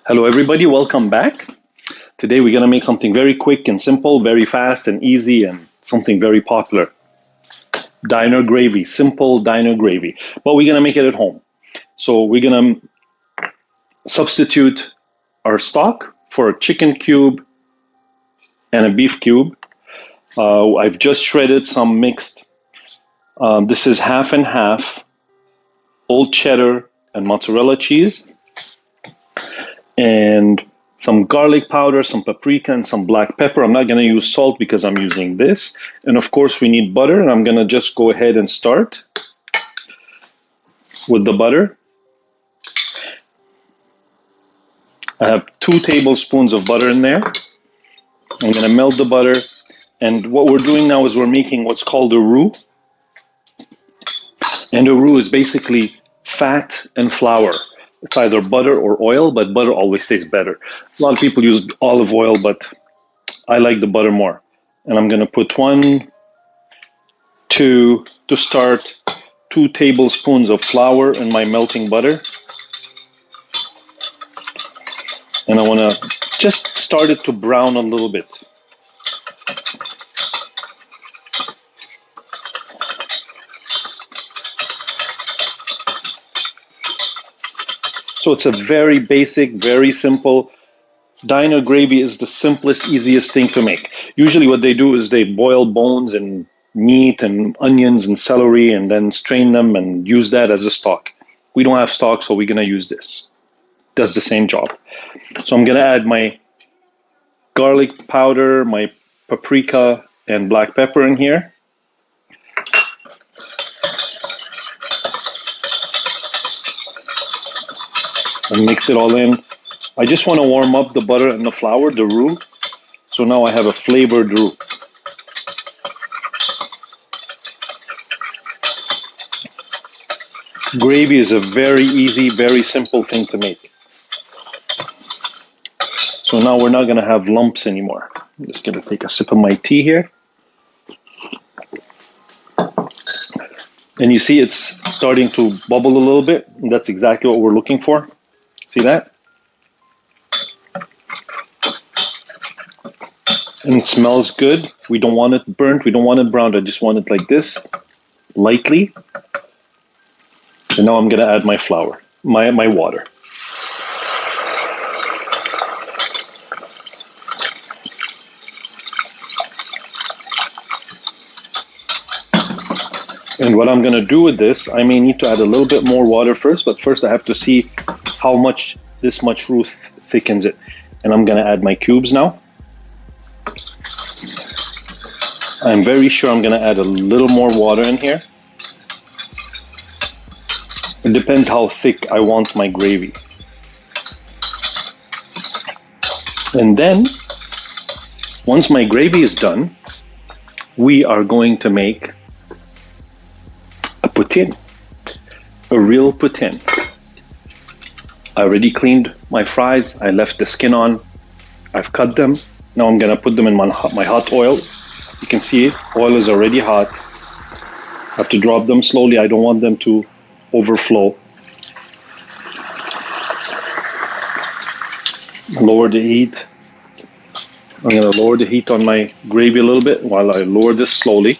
Hello everybody, welcome back. Today we're going to make something very quick and simple, very fast and easy, and something very popular. Diner gravy, simple diner gravy. But we're going to make it at home. So we're going to substitute our stock for a chicken cube and a beef cube. I've just shredded some mixed. This is half and half old cheddar and mozzarella cheese, and some garlic powder, some paprika, and some black pepper. I'm not going to use salt because I'm using this. And of course, we need butter, and I'm going to just go ahead and start with the butter. I have 2 tablespoons of butter in there. I'm going to melt the butter. And what we're doing now is we're making what's called a roux. And a roux is basically fat and flour. It's either butter or oil, but butter always tastes better. A lot of people use olive oil, but I like the butter more. And I'm going to put 2 tablespoons of flour in my melting butter. And I want to just start it to brown a little bit. So it's a very basic, very simple. Diner gravy is the simplest, easiest thing to make. Usually what they do is they boil bones and meat and onions and celery and then strain them and use that as a stock. We don't have stock, so we're going to use this. Does the same job. So I'm going to add my garlic powder, my paprika, and black pepper in here. And mix it all in. I just want to warm up the butter and the flour, the roux. So now I have a flavored roux. Gravy is a very easy, very simple thing to make. So now we're not going to have lumps anymore. I'm just going to take a sip of my tea here. And you see it's starting to bubble a little bit. And that's exactly what we're looking for. See that? And it smells good. We don't want it burnt. We don't want it browned. I just want it like this, lightly. And now I'm going to add my flour, my water. And what I'm going to do with this, I may need to add a little bit more water first, but first I have to see how much this much roux thickens it. And I'm going to add my cubes now. I'm very sure I'm going to add a little more water in here. It depends how thick I want my gravy. And then, once my gravy is done, we are going to make a poutine, a real poutine. I already cleaned my fries. I left the skin on. I've cut them. Now I'm going to put them in my hot oil. You can see oil is already hot. I have to drop them slowly. I don't want them to overflow. Lower the heat. I'm going to lower the heat on my gravy a little bit while I lower this slowly.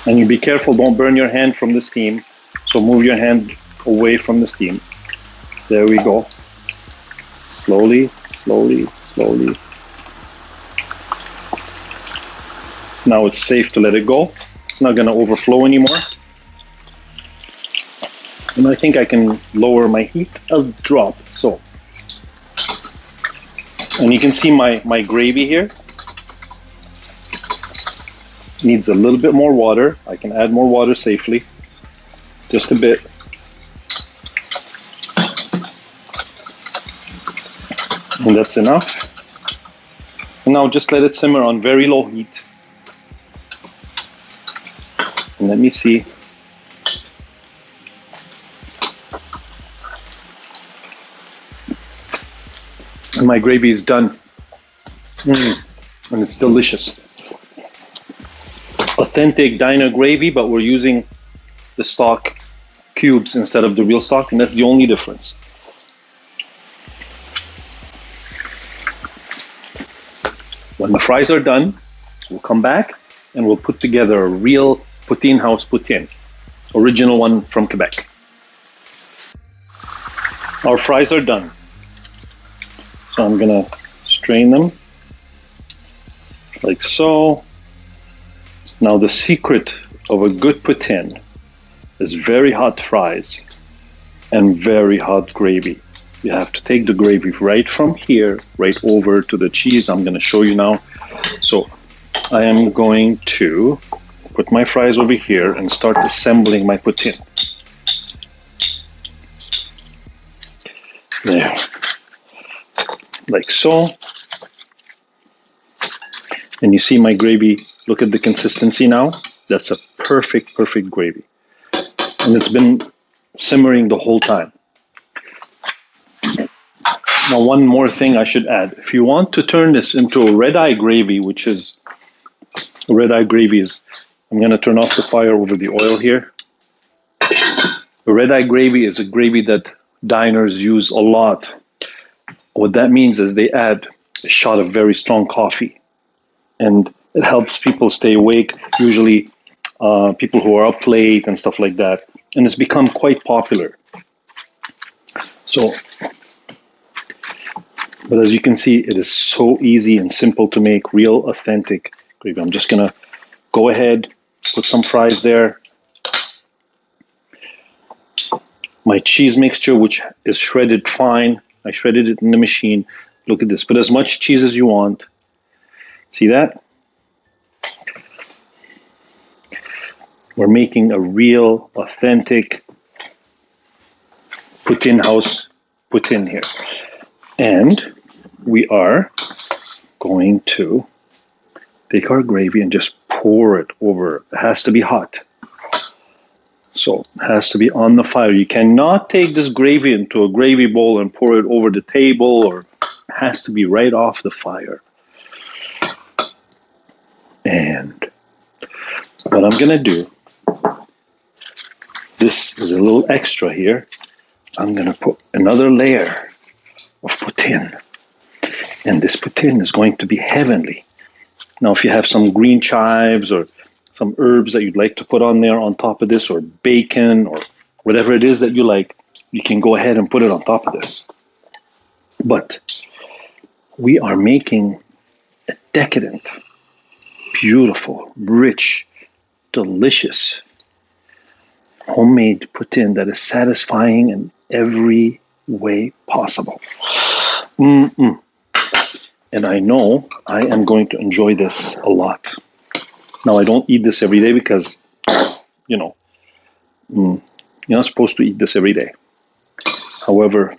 And you be careful, don't burn your hand from the steam. So move your hand away from the steam. There we go. Slowly, slowly, slowly. Now it's safe to let it go. It's not going to overflow anymore. And I think I can lower my heat a drop. So, and you can see my gravy here. Needs a little bit more water. I can add more water safely. Just a bit. And that's enough. And now just let it simmer on very low heat. And let me see. And my gravy is done. And it's delicious. Authentic diner gravy, but we're using the stock cubes instead of the real stock, and that's the only difference. When the fries are done, we'll come back and we'll put together a real poutine house poutine, original one from Quebec. Our fries are done. So I'm gonna strain them like so. Now the secret of a good poutine is very hot fries and very hot gravy. You have to take the gravy right from here, right over to the cheese. I'm gonna show you now. So I am going to put my fries over here and start assembling my poutine. There, like so. And you see my gravy, look at the consistency now. That's a perfect gravy. And it's been simmering the whole time. Now, one more thing I should add. If you want to turn this into a red-eye gravy, which is, red-eye gravy is, I'm gonna turn off the fire over the oil here. The red-eye gravy is a gravy that diners use a lot. What that means is they add a shot of very strong coffee, and it helps people stay awake, usually people who are up late and stuff like that, and it's become quite popular. So, but as you can see, it is so easy and simple to make real authentic gravy. I'm just gonna go ahead, put some fries there. My cheese mixture, which is shredded fine. I shredded it in the machine. Look at this. Put as much cheese as you want. See that? We're making a real, authentic poutine house poutine here. And we are going to take our gravy and just pour it over. It has to be hot. So it has to be on the fire. You cannot take this gravy into a gravy bowl and pour it over the table, or it has to be right off the fire. And what I'm gonna do, this is a little extra here. I'm gonna put another layer of poutine. And this poutine is going to be heavenly. Now, if you have some green chives or some herbs that you'd like to put on there on top of this, or bacon, or whatever it is that you like, you can go ahead and put it on top of this. But we are making a decadent, beautiful, rich, delicious, homemade poutine that is satisfying in every way possible. And I know I am going to enjoy this a lot. Now, I don't eat this every day because, you're not supposed to eat this every day. However,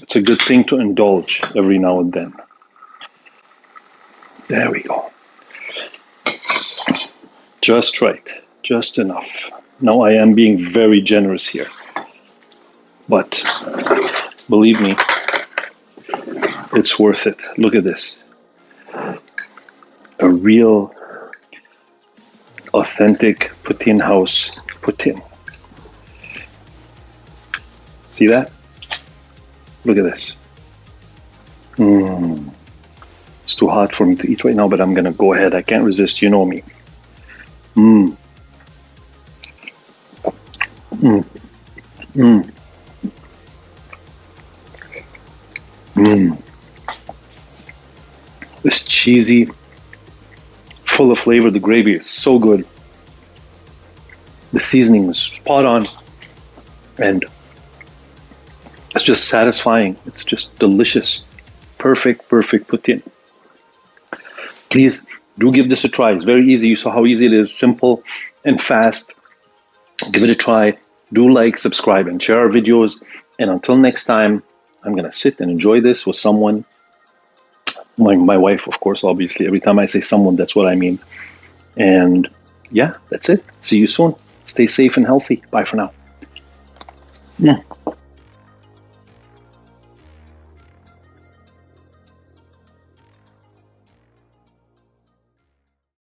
it's a good thing to indulge every now and then. There we go. Just right, just enough. Now, I am being very generous here. But believe me, it's worth it. Look at this. A real, authentic poutine house poutine. See that? Look at this. It's too hot for me to eat right now, but I'm gonna go ahead. I can't resist, you know me. This cheesy, full of flavor. The gravy is so good. The seasoning is spot on. And it's just satisfying. It's just delicious. Perfect poutine. Please do give this a try. It's very easy. You saw how easy it is. Simple and fast. Give it a try. Do like, subscribe, and share our videos. And until next time, I'm going to sit and enjoy this with someone. My wife, of course, obviously. Every time I say someone, that's what I mean. And yeah, that's it. See you soon. Stay safe and healthy. Bye for now.